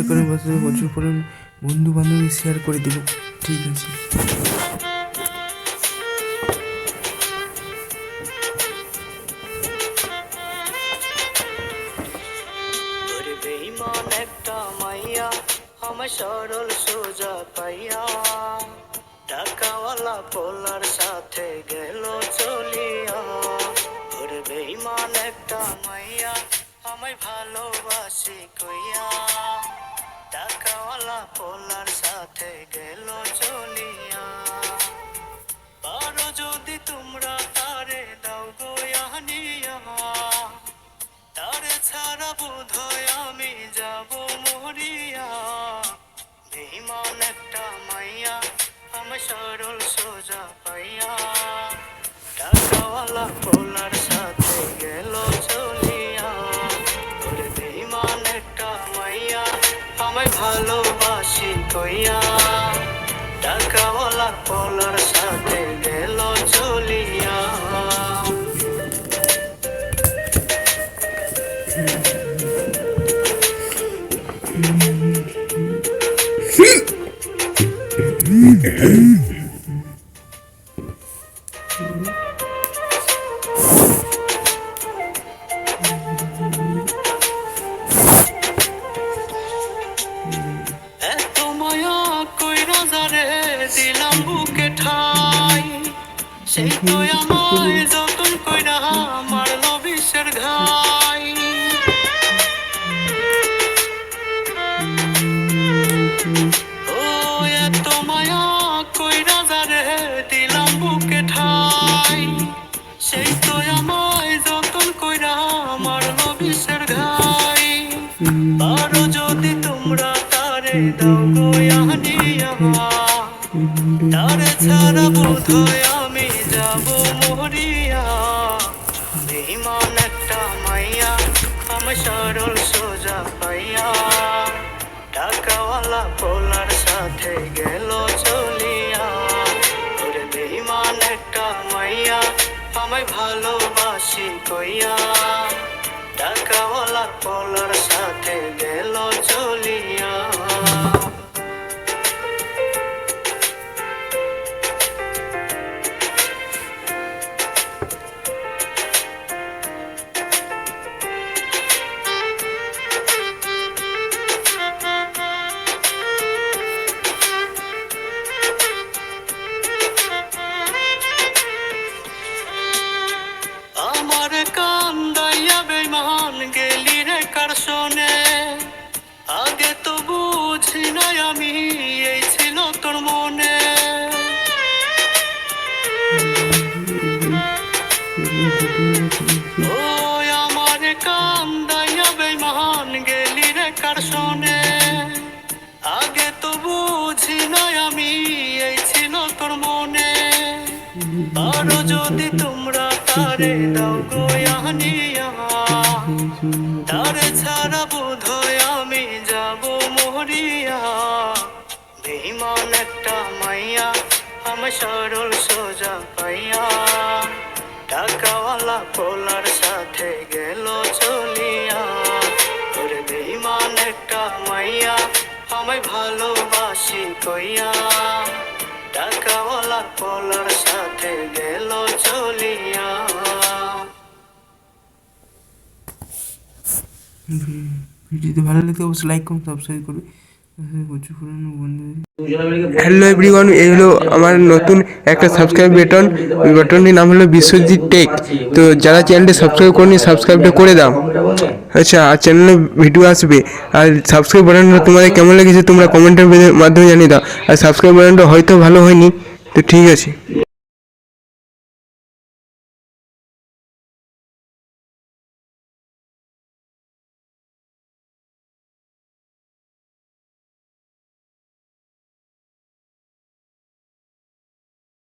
করে প্রচুর পরিমাণ বন্ধু বান্ধবী শেয়ার করে দেবো। ঠিক আছে। বেঈমান একটা মাইয়া আমার সরল সোজা পাইয়া টাকাওয়ালা পোলার সাথে গেল চলিয়া। ওরে বেঈমান একটা মাইয়া আমায় ভালোবাসি কইয়া টাকাওয়ালা পোলার সাথে গেল চলিয়া। পারো যদি তোমরা তারে দাও গোয়া নিয়া, তারে ছাড়া বোধহয় আমি যাব মরিয়া। বেঈমান একটা মাইয়া আমার সরল সোজা পাইয়া টাকাওয়ালা পোলার সাথে গেল চলিয়া। ওরে বেঈমান একটা মাইয়া আমায় ভালোবাসি কইয়া টাকাওয়ালা পোলার সাথে গেল চলিয়া। এত মায়া কইরা যারে দিলাম বুকে ঠাই, সেই তো আমায় যতন কইরা মারল বিষের ঘাই। ও এত মায়া কইরা যারে দিলাম বুকে ঠাই, সেই তো আমায় যতন কইরা মারল বিষের ঘাই। পারো যদি তোমরা তারে দাও গোয়া নিয়া, তারে ছাড়া বোধহয় আমি যাব মরিয়া। বেঈমান একটা মাইয়া আমার সরল সোজা পাইয়া টাকাওয়ালা পোলার সাথে গেল চলিয়া। ওরে বেঈমান একটা মাইয়া আমায় ভালোবাসি কইয়া টাকাওয়ালা পোলার সাথে গেল চলিয়া। আমার কান্দাইয়া বেঈমান গেলি রে কার শোনে, আগে তো বুঝি নাই আমি এই ছিল তোর মনে। ও আমার কান্দাইয়া বেঈমান গেলি রে কার শোনে, আগে তো বুঝি নাই আমি এই ছিল তোর মনে। পারো যদি তোমরা তারে দাও গোয়া নিয়া, তারে ছাড়া বোধহয় আমি যাব মরিয়া। বেঈমান একটা মাইয়া আমার সরল সোজা পাইয়া টাকাওয়ালা পোলার সাথে গেল চলিয়া। ওরে বেঈমান একটা মাইয়া আমায় ভালোবাসি কইয়া টাকাওয়ালা পোলার সাথে গেল চলিয়া। ভিডিওতে ভালো লাগলে অবশ্যই লাইক করুন, সাবস্ক্রাইব করবে। প্রচুর পুরনো বন্ধু। হ্যালো এভরিওয়ান, এই হলো আমার নতুন একটা সাবস্ক্রাইব বাটন। ওই বাটনটির নাম হলো বিশ্বজিৎ টেক। তো যারা চ্যানেলটি সাবস্ক্রাইব করেনি সাবস্ক্রাইবটা করে দাও। আচ্ছা, আর চ্যানেলে ভিডিও আসবে। আর সাবস্ক্রাইব বাটনটা তোমাদের কেমন লেগেছে তোমরা কমেন্টের মাধ্যমে জানিয়ে দাও। আর সাবস্ক্রাইব বাটনটা হয়তো ভালো হয়নি, তো ঠিক আছে।